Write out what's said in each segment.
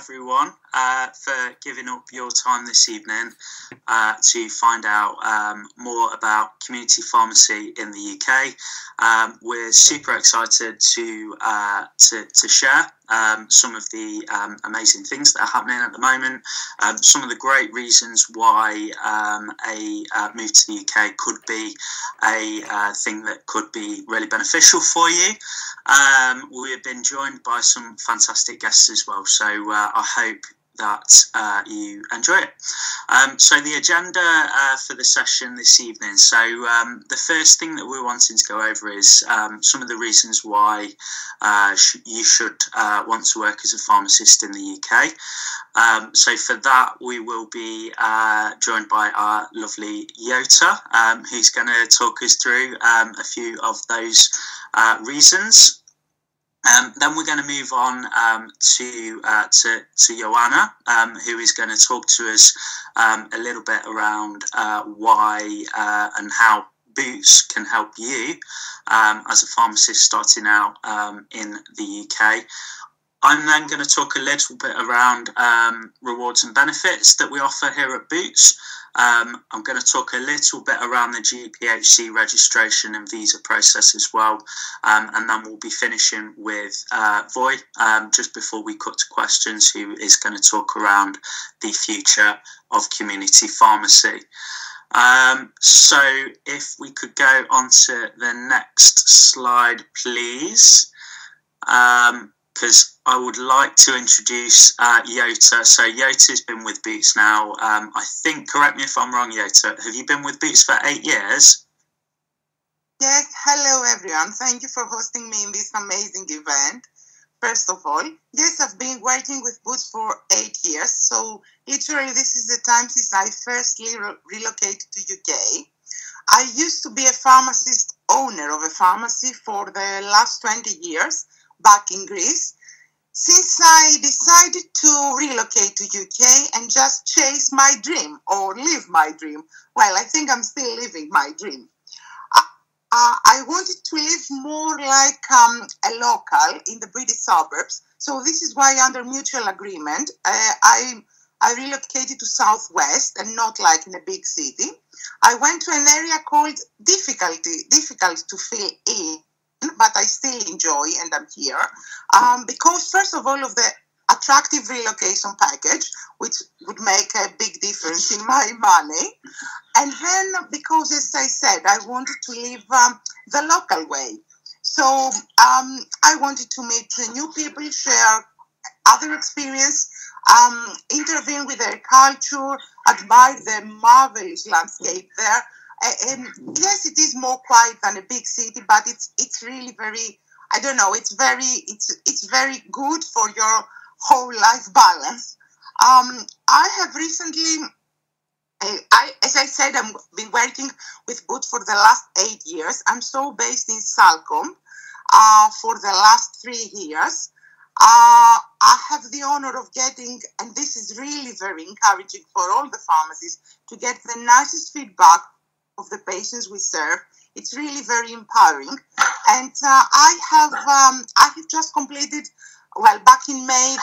everyone for giving up your time this evening to find out more about community pharmacy in the UK. We're super excited to share some of the amazing things that are happening at the moment, some of the great reasons why a move to the UK could be a thing that could be really beneficial for you. We've been joined by some fantastic guests as well, so I hope that you enjoy it. So the agenda for the session this evening. So the first thing that we're wanting to go over is some of the reasons why you should want to work as a pharmacist in the UK. So for that, we will be joined by our lovely Yota, who's going to talk us through a few of those reasons. Then we're going to move on to Joanna, who is going to talk to us a little bit around why and how Boots can help you as a pharmacist starting out in the UK. I'm then going to talk a little bit around rewards and benefits that we offer here at Boots. I'm going to talk a little bit around the GPHC registration and visa process as well. And then we'll be finishing with Voy, just before we cut to questions, who is going to talk around the future of community pharmacy. So if we could go on to the next slide, please. Because I would like to introduce Yota. So Yota's been with Boots now, I think, correct me if I'm wrong, Yota, have you been with Boots for 8 years? Yes, hello everyone. Thank you for hosting me in this amazing event. First of all, yes, I've been working with Boots for 8 years. So literally this is the time since I firstly relocated to UK. I used to be a pharmacist, owner of a pharmacy for the last 20 years. Back in Greece. Since I decided to relocate to UK and just chase my dream or live my dream, well, I think I'm still living my dream. I wanted to live more like a local in the British suburbs. So this is why, under mutual agreement, I relocated to Southwest and not like in a big city. I went to an area called difficult to fill in, but I still enjoy, and I'm here because, first of all, of the attractive relocation package, which would make a big difference in my money, and then because, as I said, I wanted to live the local way. So I wanted to meet new people, share other experience, intervene with their culture, admire the marvelous landscape there. Yes, it is more quiet than a big city, but it's really very, I don't know, it's very good for your whole life balance. I have recently, as I said, I've been working with Boots for the last 8 years. I'm so based in Salcombe for the last 3 years. I have the honor of getting, and this is really very encouraging for all the pharmacies, to get the nicest feedback of the patients we serve. It's really very empowering. And I have just completed, well, back in May,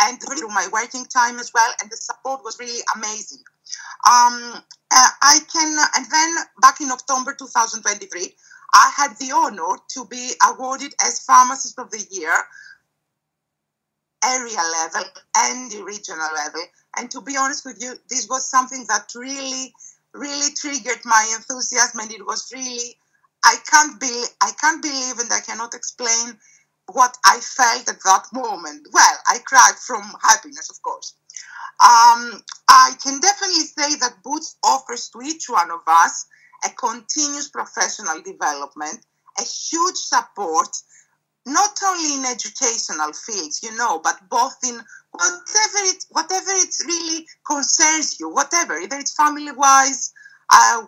and through my working time as well, and the support was really amazing. And then back in October 2023, I had the honor to be awarded as Pharmacist of the Year, area level and the regional level. And to be honest with you, this was something that really triggered my enthusiasm, and it was really, I can't believe and I cannot explain what I felt at that moment. Well, I cried from happiness, of course. I can definitely say that Boots offers to each one of us a continuous professional development, a huge support, not only in educational fields, but both in whatever it really concerns you, whatever, either it's family-wise,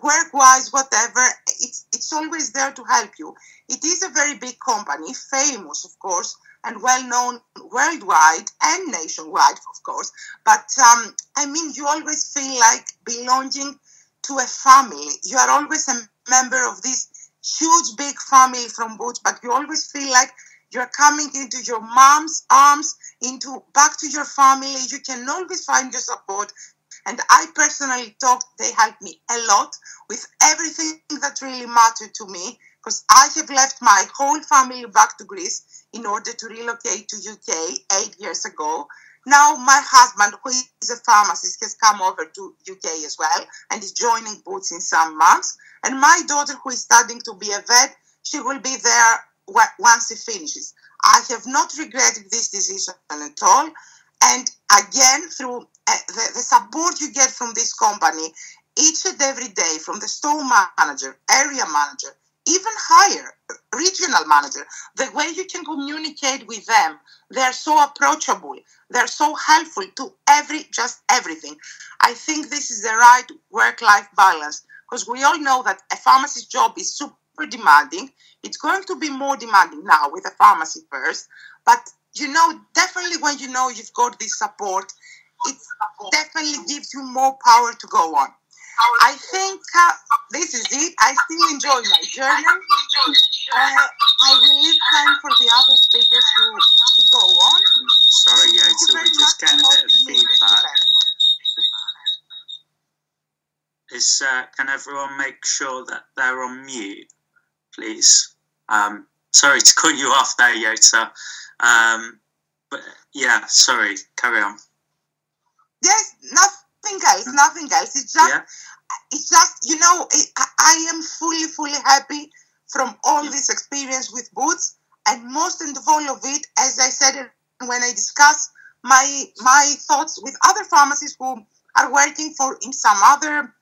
work-wise, whatever, it's always there to help you. It is a very big company, famous, of course, and well-known worldwide and nationwide, of course. But, you always feel like belonging to a family. You are always a member of this family from Boots, but you always feel like you're coming into your mom's arms, back to your family. You can always find your support. And I personally thought they helped me a lot with everything that really mattered to me, because I have left my whole family back to Greece in order to relocate to UK 8 years ago. Now my husband, who is a pharmacist, has come over to UK as well and is joining Boots in some months. And my daughter, who is studying to be a vet, she will be there once she finishes. I have not regretted this decision at all. And again, through the support you get from this company, each and every day, from the store manager, area manager, even higher, regional manager, the way you can communicate with them, they're so approachable, they're so helpful to just everything. I think this is the right work-life balance, because we all know that a pharmacist job is super demanding. It's going to be more demanding now with a pharmacy first, but definitely when you've got this support, it definitely gives you more power to go on. I think this is it. I still enjoy my journey. I will leave time for the other speakers to go on. Sorry, so we're just getting a bit of feedback. Can everyone make sure that they're on mute, please? Sorry to cut you off there, Yota. But yeah, sorry, carry on. Yes, nothing else. It's just, I am fully happy from all this experience with Boots, and most of all of it, as I said when I discuss my thoughts with other pharmacists who are working in some other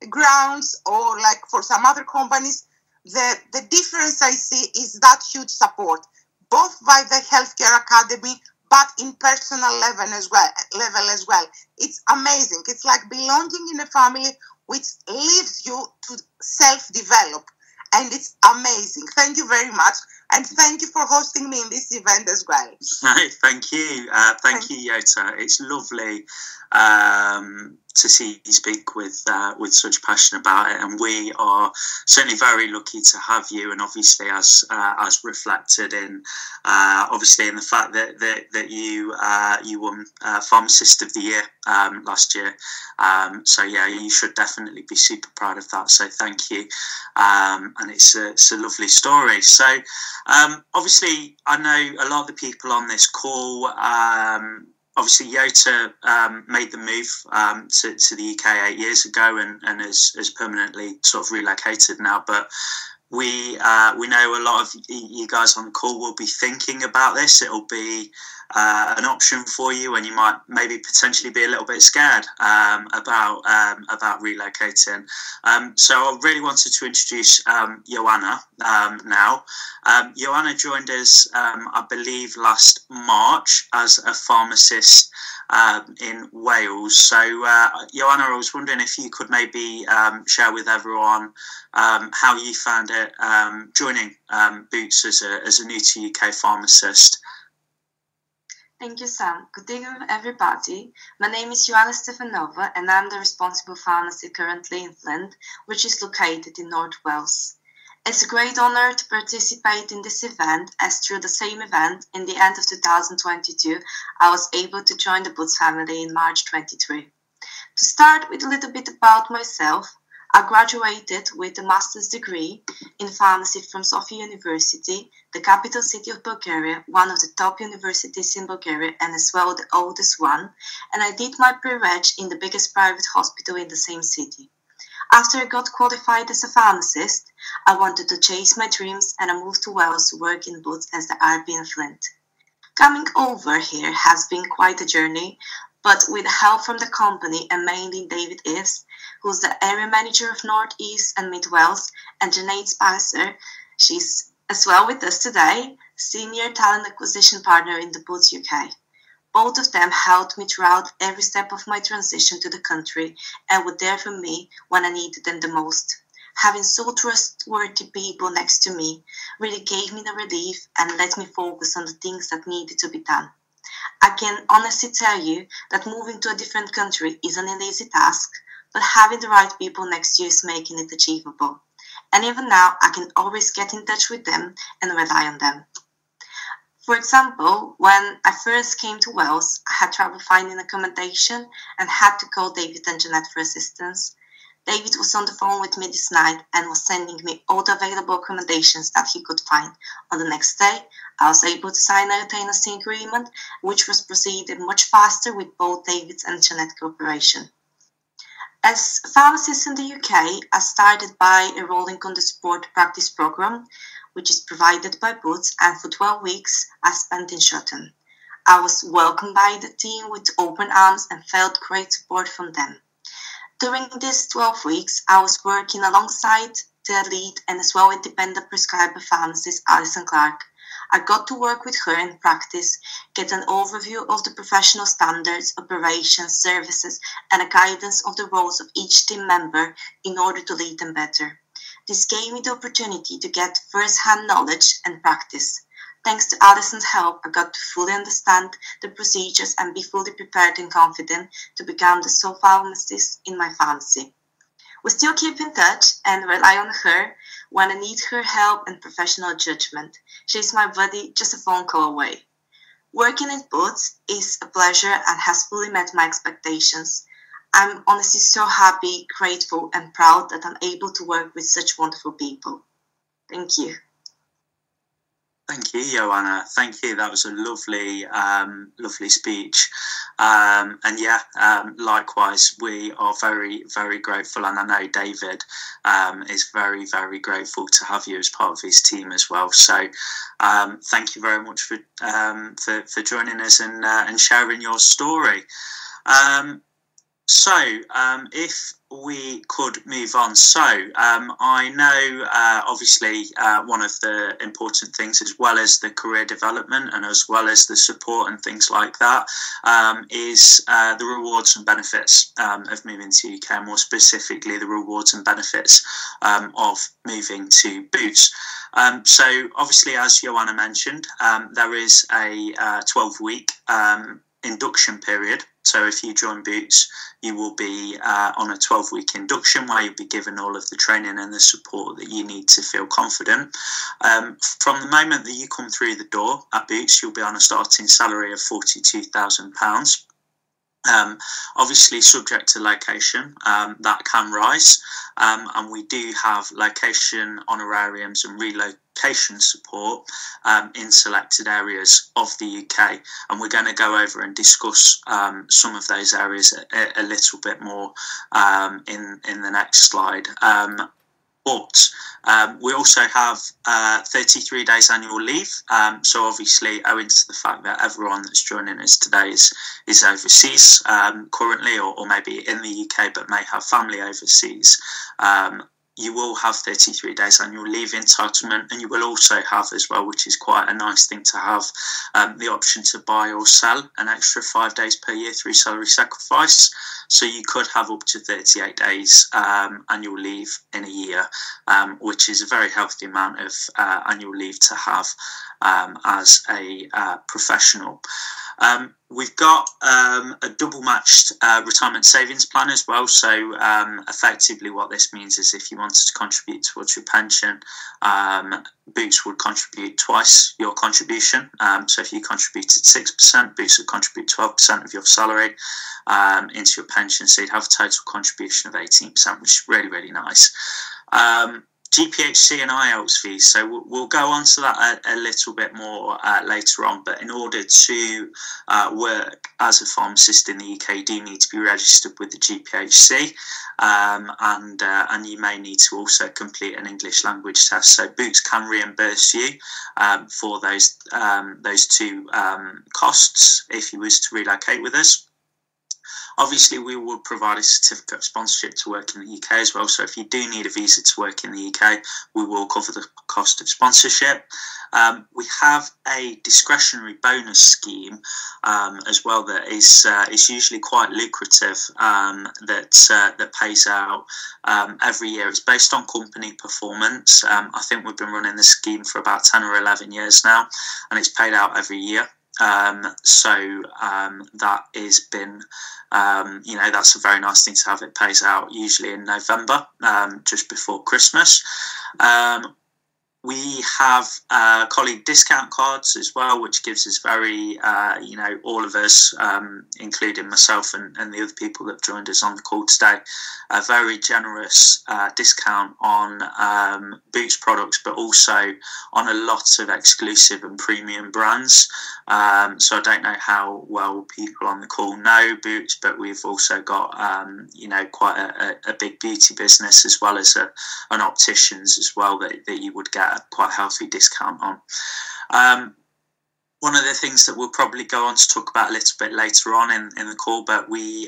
grounds or like for some other companies, the difference I see is that huge support, both by the Healthcare Academy, but in personal level as well. It's amazing. It's like belonging in a family which leaves you to self-develop. And it's amazing. Thank you very much. And thank you for hosting me in this event as well. Thank you. Thank you, Yota. It's lovely to see you speak with such passion about it, and we are certainly very lucky to have you. And obviously, as reflected in obviously in the fact that you won Pharmacist of the Year last year. So yeah, you should definitely be super proud of that. So thank you. And it's a lovely story. So obviously, I know a lot of the people on this call. Obviously, Yota made the move to the UK 8 years ago and has permanently sort of relocated now. But we know a lot of you guys on the call will be thinking about this. It'll be an option for you, and you might maybe potentially be a little bit scared about relocating. So I really wanted to introduce Joanna now. Joanna joined us, I believe, last March as a pharmacist in Wales. So Joanna, I was wondering if you could maybe share with everyone how you found it joining Boots as a new to UK pharmacist. Thank you, Sam. Good evening, everybody. My name is Joanna Stefanova, and I'm the responsible pharmacy currently in Flint, which is located in North Wales. It's a great honor to participate in this event, as through the same event, in the end of 2022, I was able to join the Boots family in March 23. To start with a little bit about myself, I graduated with a master's degree in pharmacy from Sofia University, the capital city of Bulgaria, one of the top universities in Bulgaria and as well the oldest one, and I did my pre-reg in the biggest private hospital in the same city. After I got qualified as a pharmacist, I wanted to chase my dreams and I moved to Wales to work in Boots as the RP in Flint. Coming over here has been quite a journey, but with help from the company and mainly David Ives, who's the area manager of North East and Mid Wales, and Janaid Spicer, she's as well with us today, senior talent acquisition partner in the Boots UK. Both of them helped me throughout every step of my transition to the country and were there for me when I needed them the most. Having so trustworthy people next to me really gave me the relief and let me focus on the things that needed to be done. I can honestly tell you that moving to a different country isn't an easy task, but having the right people next to you is making it achievable. and even now I can always get in touch with them and rely on them. For example, when I first came to Wales, I had trouble finding accommodation and had to call David and Jeanette for assistance. David was on the phone with me this night and was sending me all the available accommodations that he could find. On the next day, I was able to sign a retainancy agreement, which was proceeded much faster with both David's and Jeanette's cooperation. As a pharmacist in the UK, I started by enrolling on the support practice program, which is provided by Boots, and for 12 weeks I spent in Shotton. I was welcomed by the team with open arms and felt great support from them. During these 12 weeks, I was working alongside the lead and as well independent prescriber pharmacist Alison Clark. I got to work with her in practice, get an overview of the professional standards, operations, services, and a guidance of the roles of each team member in order to lead them better. This gave me the opportunity to get first-hand knowledge and practice. Thanks to Alison's help, I got to fully understand the procedures and be fully prepared and confident to become the sole pharmacist in my pharmacy. We still keep in touch and rely on her when I need her help and professional judgment. She's my buddy, just a phone call away. Working at Boots is a pleasure and has fully met my expectations. I'm honestly so happy, grateful, and proud that I'm able to work with such wonderful people. Thank you. Thank you, Joanna. Thank you. That was a lovely, lovely speech. And yeah, likewise, we are very, very grateful. And I know David is very, very grateful to have you as part of his team as well. So thank you very much for joining us and sharing your story. So if we could move on. So I know obviously one of the important things, as well as the career development and as well as the support and things like that, is the rewards and benefits of moving to UK, more specifically the rewards and benefits of moving to Boots. So obviously, as Joanna mentioned, there is a 12-week induction period. So if you join Boots, you will be on a 12-week induction where you'll be given all of the training and the support that you need to feel confident. From the moment that you come through the door at Boots, you'll be on a starting salary of £42,000. Obviously subject to location, that can rise, and we do have location honorariums and relocation support in selected areas of the UK, and we're going to go over and discuss some of those areas a little bit more in the next slide. But we also have 33 days annual leave. So obviously, owing to the fact that everyone that's joining us today is overseas currently, or maybe in the UK, but may have family overseas, you will have 33 days annual leave entitlement, and you will also have as well, which is quite a nice thing to have, the option to buy or sell an extra 5 days per year through salary sacrifice. So you could have up to 38 days annual leave in a year, which is a very healthy amount of annual leave to have as a professional. We've got a double matched retirement savings plan as well. So effectively what this means is if you wanted to contribute towards your pension, Boots would contribute twice your contribution. So if you contributed 6%, Boots would contribute 12% of your salary into your pension. So you'd have a total contribution of 18%, which is really, really nice. GPHC and IELTS fees. So we'll go on to that a little bit more later on. But in order to work as a pharmacist in the UK, you do need to be registered with the GPHC, and you may need to also complete an English language test. So Boots can reimburse you for those two costs if you was to relocate with us. Obviously, we will provide a certificate of sponsorship to work in the UK as well. So if you do need a visa to work in the UK, we will cover the cost of sponsorship. We have a discretionary bonus scheme as well that is usually quite lucrative, that pays out every year. It's based on company performance. I think we've been running the scheme for about 10 or 11 years now, and it's paid out every year. That has been, that's a very nice thing to have. It pays out usually in November, just before Christmas. We have colleague discount cards as well, which gives us very, all of us, including myself and the other people that have joined us on the call today, a very generous discount on Boots products, but also on a lot of exclusive and premium brands. So I don't know how well people on the call know Boots, but we've also got, quite a big beauty business, as well as an opticians as well, that you would get quite a healthy discount on. One of the things that we'll probably go on to talk about a little bit later on in the call, but we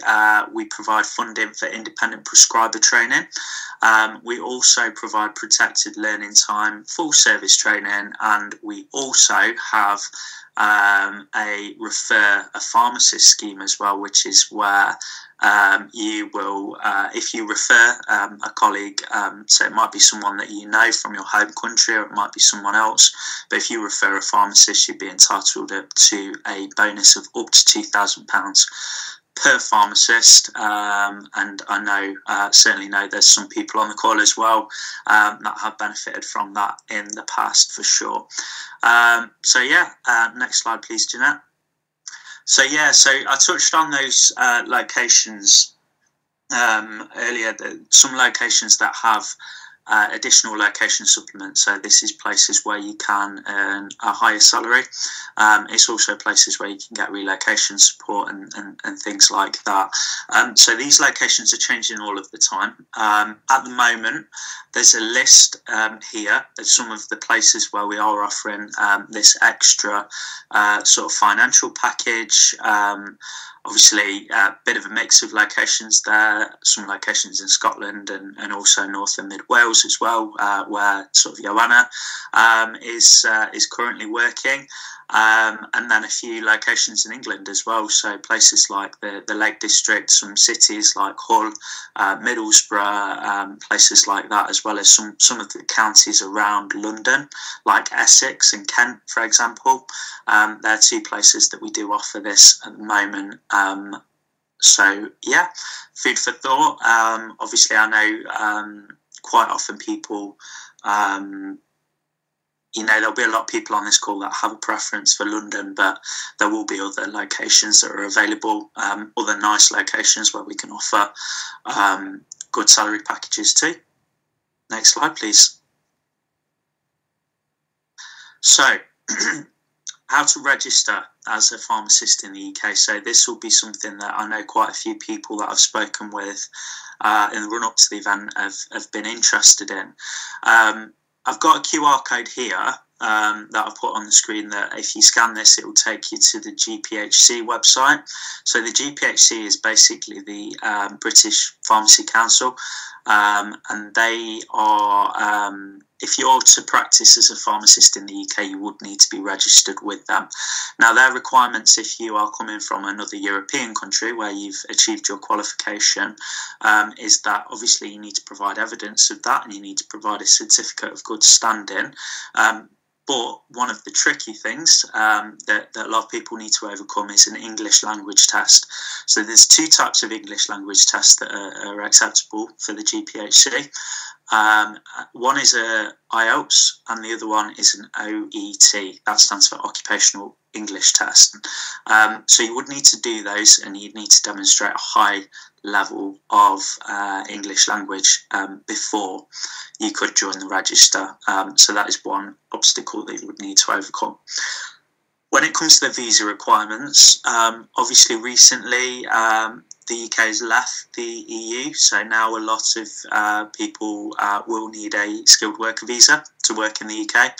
provide funding for independent prescriber training. We also provide protected learning time, full service training, and we also have a refer a pharmacist scheme as well, which is where you will, if you refer a colleague, so it might be someone that you know from your home country, or it might be someone else, but if you refer a pharmacist, you'd be entitled to a bonus of up to £2,000 per pharmacist. And I know, certainly know there's some people on the call as well that have benefited from that in the past, for sure. Next slide please, Jeanette. So I touched on those locations earlier, some locations that have additional location supplements. So this is places where you can earn a higher salary. It's also places where you can get relocation support and things like that. So these locations are changing all of the time. At the moment, there's a list here of some of the places where we are offering this extra sort of financial package. Obviously, a bit of a mix of locations there, some locations in Scotland and also North and Mid Wales as well, where sort of Joanna is currently working, and then a few locations in England as well, so places like the Lake District, some cities like Hull, Middlesbrough, places like that, as well as some of the counties around London, like Essex and Kent, for example. They're two places that we do offer this at the moment. Food for thought. Obviously, I know quite often people, there'll be a lot of people on this call that have a preference for London, but there will be other locations that are available, other nice locations where we can offer good salary packages too. Next slide, please. So, how to register as a pharmacist in the UK. So this will be something that I know quite a few people that I've spoken with in the run-up to the event have been interested in. I've got a QR code here that I've put on the screen, that if you scan this, it will take you to the GPHC website. So the GPHC is basically the British Pharmacy Council, and they are, if you're to practice as a pharmacist in the UK, you would need to be registered with them. Now, their requirements, if you are coming from another European country where you've achieved your qualification, is that obviously you need to provide evidence of that, and you need to provide a certificate of good standing. But one of the tricky things that a lot of people need to overcome is an English language test. So there's two types of English language tests that are acceptable for the GPHC. One is a IELTS and the other one is an OET. That stands for Occupational English Test. So you would need to do those, and you'd need to demonstrate a high level of English language before you could join the register. So that is one obstacle that you would need to overcome. When it comes to the visa requirements, obviously recently the UK has left the EU, so now a lot of people will need a skilled worker visa to work in the UK.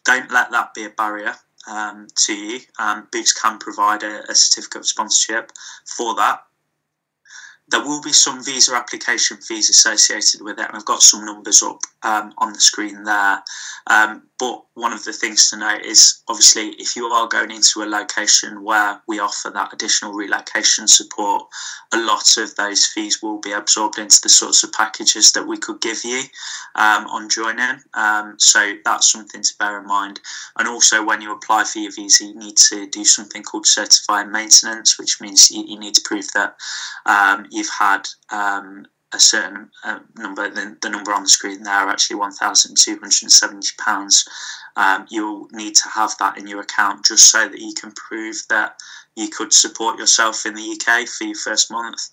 Don't let that be a barrier to you. Boots can provide a certificate of sponsorship for that. there will be some visa application fees associated with it, and I've got some numbers up on the screen there. But one of the things to note is, obviously, if you are going into a location where we offer that additional relocation support, a lot of those fees will be absorbed into the sorts of packages that we could give you on joining. So that's something to bear in mind. And also, when you apply for your visa, you need to do something called certified maintenance, which means you need to prove that you've had a certain number. The number on the screen there, actually £1,270. You'll need to have that in your account just so that you can prove that you could support yourself in the UK for your first month.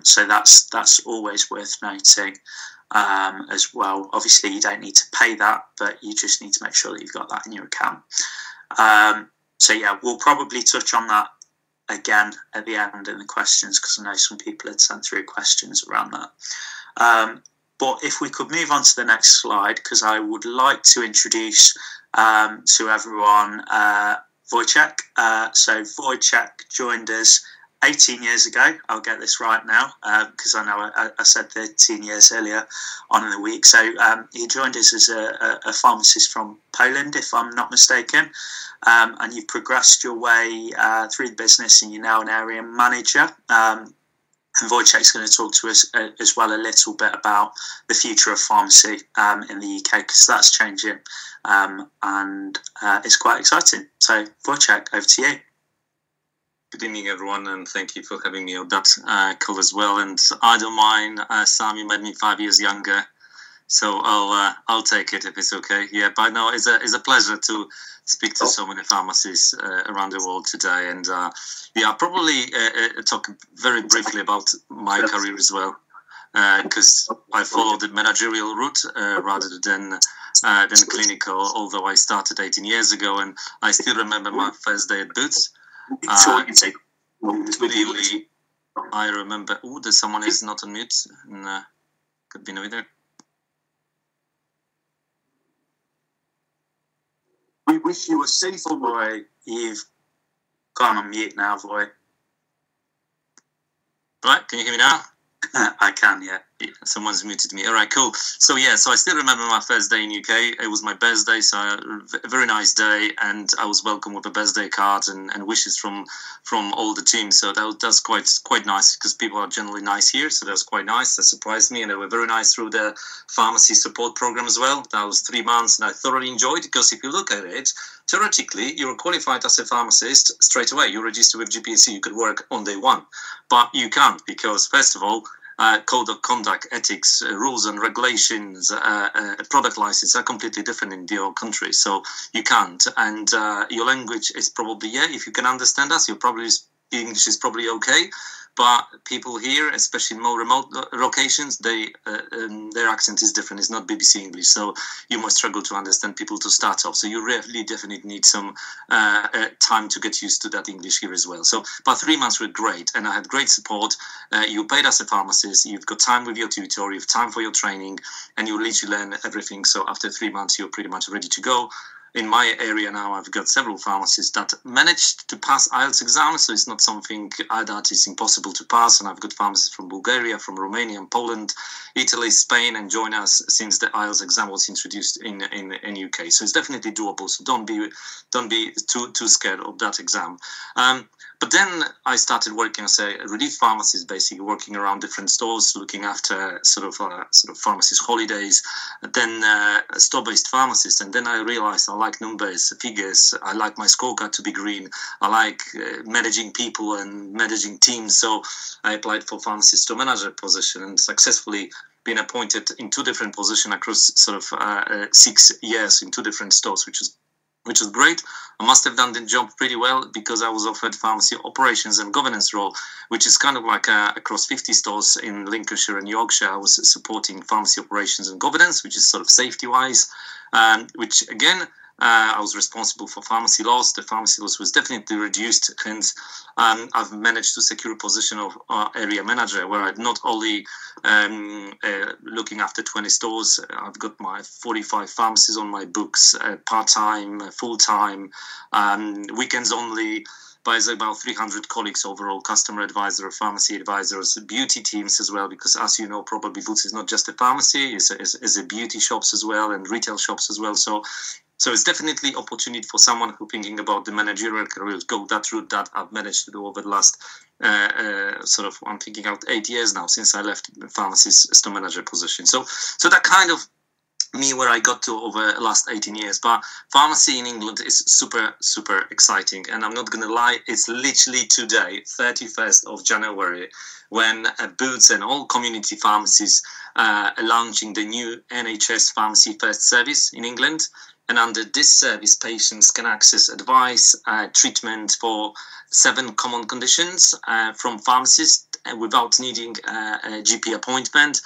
So that's always worth noting as well. Obviously, you don't need to pay that, but you just need to make sure that you've got that in your account. So yeah, we'll probably touch on that again at the end in the questions, because I know some people had sent through questions around that. But if we could move on to the next slide, because I would like to introduce to everyone Wojciech. So Wojciech joined us 18 years ago. I'll get this right now, because I know I said 13 years earlier on in the week. So he joined us as a pharmacist from Poland, if I'm not mistaken. And you've progressed your way through the business, and you're now an area manager. And Wojciech's going to talk to us as well a little bit about the future of pharmacy in the UK, because that's changing, and it's quite exciting. So Wojciech, over to you. Good evening, everyone, and thank you for having me on that call as well. And I don't mind, Sam, you made me 5 years younger, so I'll take it if it's okay. Yeah, but no, it's a pleasure to speak to so many pharmacists around the world today. And yeah, I'll probably talk very briefly about my career as well, because I followed the managerial route rather than clinical, although I started 18 years ago, and I still remember my first day at Boots. Really, I remember. Oh, there's someone is not on mute. Could be no either. We wish you a safe Voy. You've gone on mute now, Voy. Right, can you hear me now? I can, yeah. Someone's muted me. All right, cool. So yeah, so I still remember my first day in UK. It was my birthday, so a very nice day, and I was welcomed with a birthday card and wishes from all the team. So that's quite nice, because people are generally nice here. So that's quite nice. That surprised me, and they were very nice through the pharmacy support program as well. That was 3 months, and I thoroughly enjoyed it, because if you look at it, theoretically, you're qualified as a pharmacist straight away. You register with GPC, you could work on day one, but you can't, because first of all, code of conduct, ethics, rules and regulations, product license are completely different in your country, so you can't. And your language is probably, yeah, if you can understand us, English is probably okay. But people here, especially in more remote locations, their accent is different. It's not BBC English, so you must struggle to understand people to start off. So you really definitely need some time to get used to that English here as well. So, but 3 months were great, and I had great support. You paid as a pharmacist, you've got time with your tutor, you've time for your training, and you literally learn everything. So after 3 months, you're pretty much ready to go. In my area now, I've got several pharmacists that managed to pass IELTS exam, so it's not something that is impossible to pass. And I've got pharmacists from Bulgaria, from Romania, and Poland, Italy, Spain, and join us since the IELTS exam was introduced in UK. So it's definitely doable. So don't be too scared of that exam. But then I started working as a relief pharmacist, basically working around different stores, looking after sort of pharmacist holidays, then a store-based pharmacist. And then I realized I like numbers, figures. I like my scorecard to be green. I like managing people and managing teams. So I applied for pharmacist store manager position and successfully been appointed in 2 different positions across sort of 6 years in 2 different stores, which is great. I must have done the job pretty well, because I was offered pharmacy operations and governance role, which is kind of like across 50 stores in Lincolnshire and Yorkshire. I was supporting pharmacy operations and governance, which is sort of safety-wise, which again, I was responsible for pharmacy laws. The pharmacy laws was definitely reduced, hence I've managed to secure a position of area manager, where I'm not only looking after 20 stores. I've got my 45 pharmacies on my books, part-time, full-time, weekends only, by about 300 colleagues overall, customer advisor, pharmacy advisors, beauty teams as well, because as you know, probably Boots is not just a pharmacy, it's a beauty shops as well and retail shops as well. So it's definitely opportunity for someone who thinking about the managerial career, go that route that I've managed to do over the last I'm thinking out 8 years now since I left the pharmacist store manager position. So that kind of me where I got to over the last 18 years. But pharmacy in England is super, super exciting. And I'm not going to lie, it's literally today, 31st of January, when Boots and all community pharmacies are launching the new NHS Pharmacy First service in England. And under this service, patients can access advice, treatment for 7 common conditions from pharmacists without needing a GP appointment.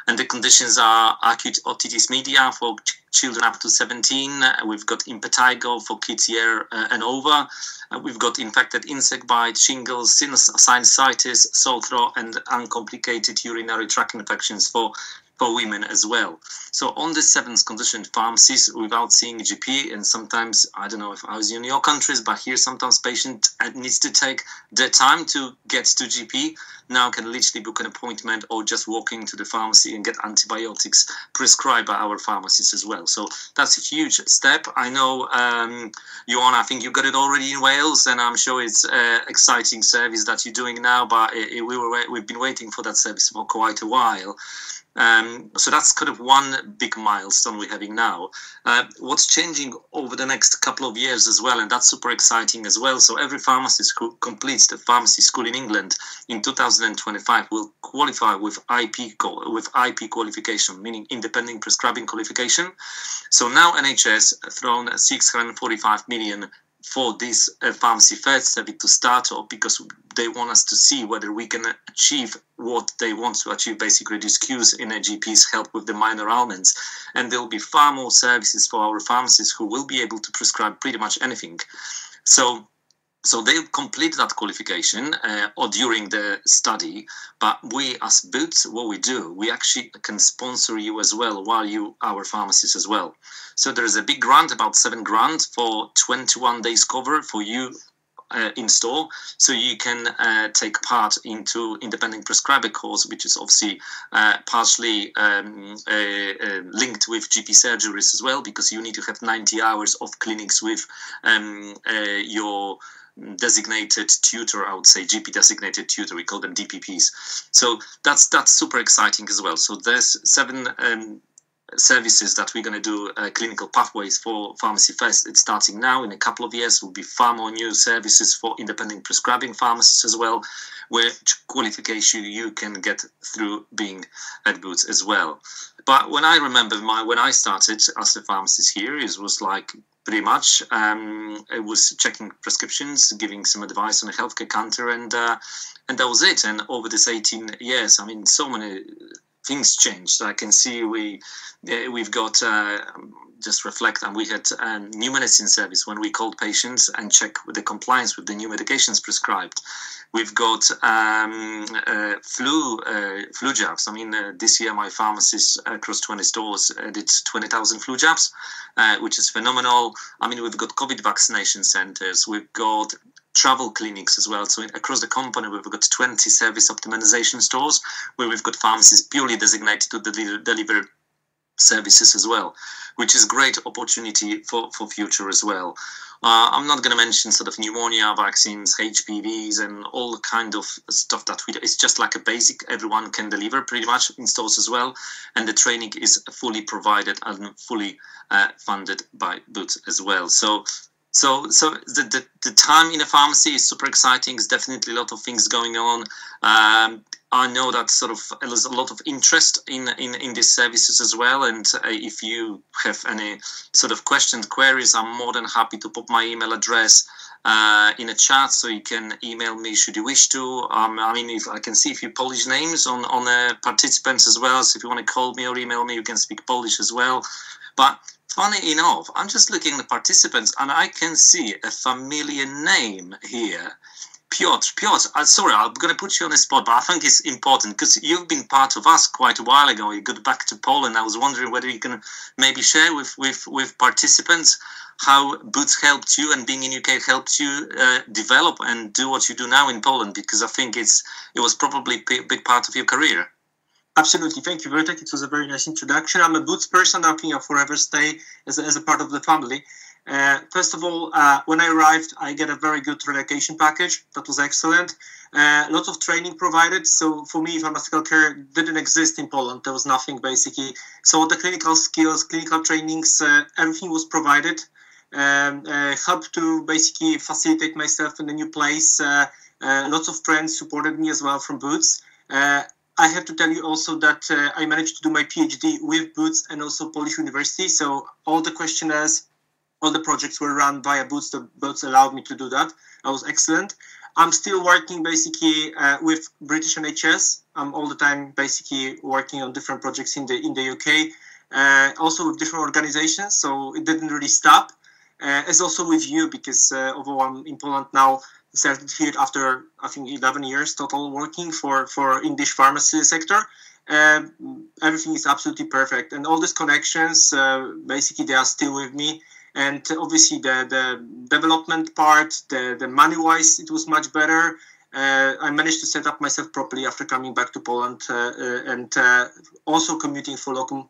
And the conditions are acute otitis media for children up to 17. We've got impetigo for kids year and over. We've got infected insect bite, shingles, sinusitis, sore throat, and uncomplicated urinary tract infections for women as well. So on the 7th condition, pharmacies without seeing a GP, and sometimes, I don't know if I was in your countries, but here sometimes patient needs to take the time to get to GP. Now can literally book an appointment or just walk into the pharmacy and get antibiotics prescribed by our pharmacists as well. So that's a huge step. I know, Joanna, I think you got it already in Wales, and I'm sure it's an exciting service that you're doing now, but we've been waiting for that service for quite a while. So that's kind of one big milestone we're having now. What's changing over the next couple of years as well, and that's super exciting as well. So every pharmacist who completes the pharmacy school in England in 2025 will qualify with IP qualification, meaning independent prescribing qualification. So now NHS thrown 645 million for this pharmacy first service to start off, because they want us to see whether we can achieve what they want to achieve, basically reduce queues in a GP's, help with the minor ailments. And there will be far more services for our pharmacists who will be able to prescribe pretty much anything. So they complete that qualification or during the study, but we as Boots, what we do, we actually can sponsor you as well while you our pharmacist as well. So there is a big grant, about 7 grand for 21 days cover for you in store, so you can take part into independent prescriber course, which is obviously partially linked with GP surgeries as well, because you need to have 90 hours of clinics with your designated tutor, I would say GP designated tutor, we call them DPPs. So that's super exciting as well. So there's 7 services that we're going to do clinical pathways for pharmacy first. It's starting now. In a couple of years will be far more new services for independent prescribing pharmacists as well, which qualification you can get through being at Boots as well. But when I remember when I started as a pharmacist here, it was like pretty much it was checking prescriptions, giving some advice on a healthcare counter, and that was it. And over this 18 years, I mean, so many things changed. I can see we've got just reflect, and we had new medicine service when we called patients and check the compliance with the new medications prescribed. We've got flu jabs. I mean, this year my pharmacist across 20 stores did 20,000 flu jabs, which is phenomenal. I mean, we've got COVID vaccination centers. We've got travel clinics as well. So across the company, we've got 20 service optimization stores where we've got pharmacists purely designated to deliver services as well, which is great opportunity for future as well. I'm not going to mention sort of pneumonia vaccines, HPVs, and all the kind of stuff that we do. It's just like a basic, everyone can deliver pretty much in stores as well. And the training is fully provided and fully funded by Boots as well. So the time in a pharmacy is super exciting. There's definitely a lot of things going on. I know that sort of there's a lot of interest in these services as well. And if you have any sort of questions, queries, I'm more than happy to put my email address in a chat, so you can email me should you wish to. I mean, if I can see a few Polish names on participants as well. So if you want to call me or email me, you can speak Polish as well. But funny enough, I'm just looking at the participants and I can see a familiar name here. Piotr, sorry, I'm going to put you on the spot, but I think it's important because you've been part of us quite a while ago. You got back to Poland. I was wondering whether you can maybe share with participants how Boots helped you and being in UK helped you develop and do what you do now in Poland, because I think it was probably a big part of your career. Absolutely. Thank you, Wojtek. It was a very nice introduction. I'm a Boots person. I think I'll forever stay as a part of the family. First of all, when I arrived, I get a very good relocation package. That was excellent. Lots of training provided. So for me, pharmaceutical care didn't exist in Poland. There was nothing basically. So the clinical skills, clinical trainings, everything was provided. Helped to basically facilitate myself in a new place. Lots of friends supported me as well from Boots. I have to tell you also that I managed to do my PhD with Boots and also Polish University. So all the questionnaires, all the projects were run via Boots. The Boots allowed me to do that. That was excellent. I'm still working basically with British NHS. I'm all the time basically working on different projects in the UK, also with different organizations. So it didn't really stop. As also with you, because although I'm in Poland now, started here after I think 11 years total working for English pharmacy sector. Everything is absolutely perfect, and all these connections basically they are still with me. And obviously the development part, the money wise, it was much better. I managed to set up myself properly after coming back to Poland and also commuting for locum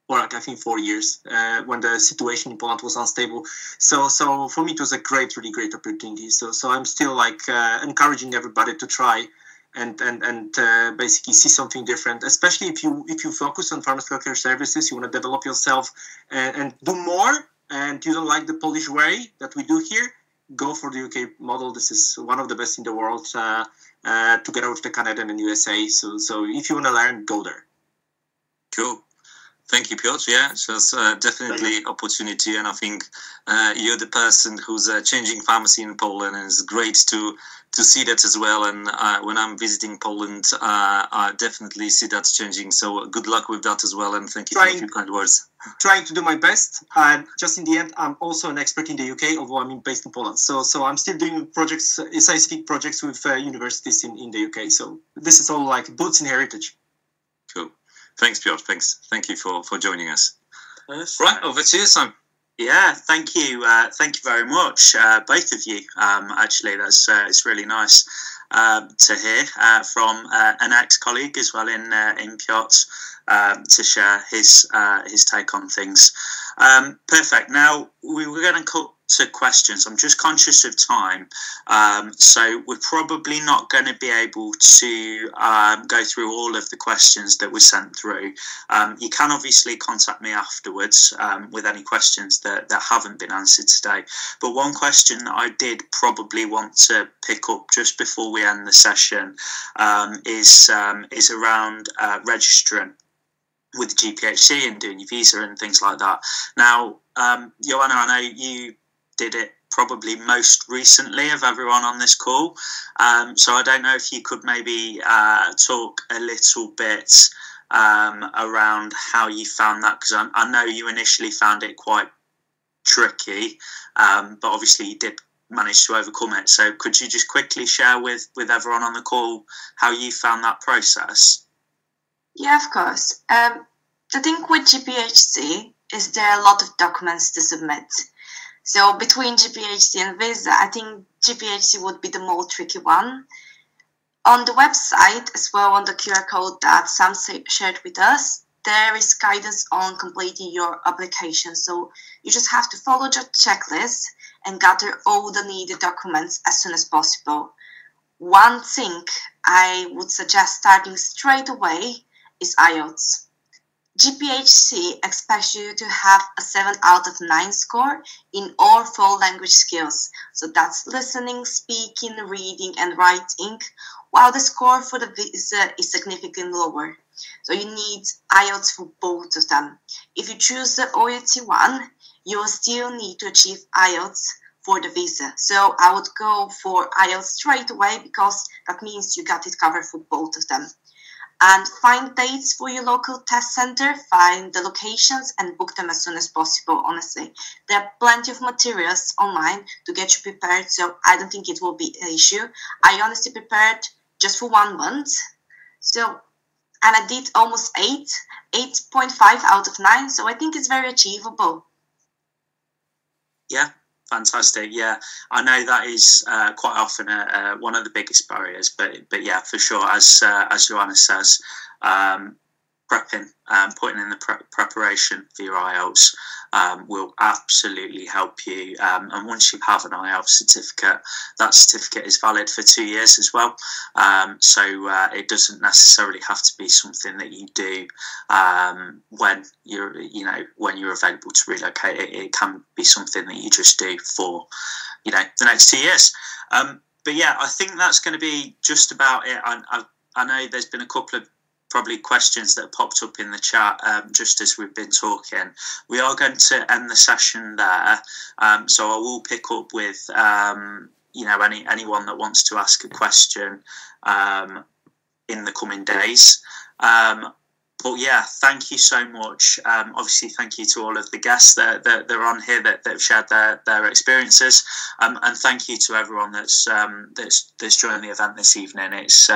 for I think 4 years when the situation in Poland was unstable. So for me it was a really great opportunity. So I'm still encouraging everybody to try and basically see something different, especially if you focus on pharmaceutical care services, you want to develop yourself and do more, and you don't like the Polish way that we do here, go for the UK model. This is one of the best in the world together with the Canadian and USA. So if you want to learn, go there. Cool. Thank you, Piotr. Yeah, so it's definitely opportunity, and I think you're the person who's changing pharmacy in Poland, and it's great to see that as well. And when I'm visiting Poland, I definitely see that changing. So good luck with that as well, and thank you for your kind words. Trying to do my best, and just in the end, I'm also an expert in the UK, although I'm based in Poland. So I'm still doing projects, scientific projects with universities in the UK. So this is all like Boots in heritage. Cool. Thanks, Piotr. Thank you for joining us. Yes. Right, over to you, Sam. Yeah, thank you. Thank you very much, both of you. Actually, that's it's really nice to hear from an ex-colleague as well in Piotr to share his take on things. Perfect. Now we were going to cut to questions. I'm just conscious of time, so we're probably not going to be able to go through all of the questions that were sent through. You can obviously contact me afterwards with any questions that haven't been answered today. But one question that I did probably want to pick up just before we end the session is around registering with GPHC and doing your visa and things like that. Now, Joanna, I know you did it probably most recently of everyone on this call. So I don't know if you could maybe talk a little bit around how you found that, because I know you initially found it quite tricky, but obviously you did manage to overcome it. So could you just quickly share with everyone on the call how you found that process? Yeah, of course. The thing with GPHC is there are a lot of documents to submit. So between GPHC and visa, I think GPHC would be the more tricky one. On the website, as well on the QR code that Sam shared with us, there is guidance on completing your application. So you just have to follow the checklist and gather all the needed documents as soon as possible. One thing I would suggest starting straight away is IELTS. GPHC expects you to have a 7 out of 9 score in all 4 language skills. So that's listening, speaking, reading, and writing, while the score for the visa is significantly lower. So you need IELTS for both of them. If you choose the OET one, you will still need to achieve IELTS for the visa. So I would go for IELTS straight away, because that means you got it covered for both of them. And find dates for your local test center, find the locations, and book them as soon as possible, honestly. There are plenty of materials online to get you prepared, so I don't think it will be an issue. I honestly prepared just for 1 month. So, and I did almost 8.5 out of 9, so I think it's very achievable. Yeah, fantastic. Yeah, I know that is quite often one of the biggest barriers, but yeah, for sure, as Joanna says, prepping, putting in the preparation for your IELTS will absolutely help you. And once you have an IELTS certificate, that certificate is valid for 2 years as well. So it doesn't necessarily have to be something that you do when you're available to relocate. It can be something that you just do for, the next 2 years. But yeah, I think that's going to be just about it. I know there's been a couple of probably questions that popped up in the chat just as we've been talking. We are going to end the session there, so I will pick up with anyone that wants to ask a question in the coming days. But yeah, thank you so much. Obviously, thank you to all of the guests that are on here that have shared their experiences, and thank you to everyone that's joined the event this evening. It's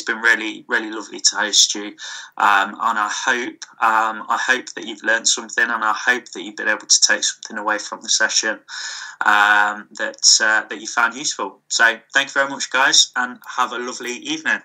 been really, really lovely to host you, and I hope that you've learned something, and I hope that you've been able to take something away from the session that you found useful. So thank you very much, guys, and have a lovely evening.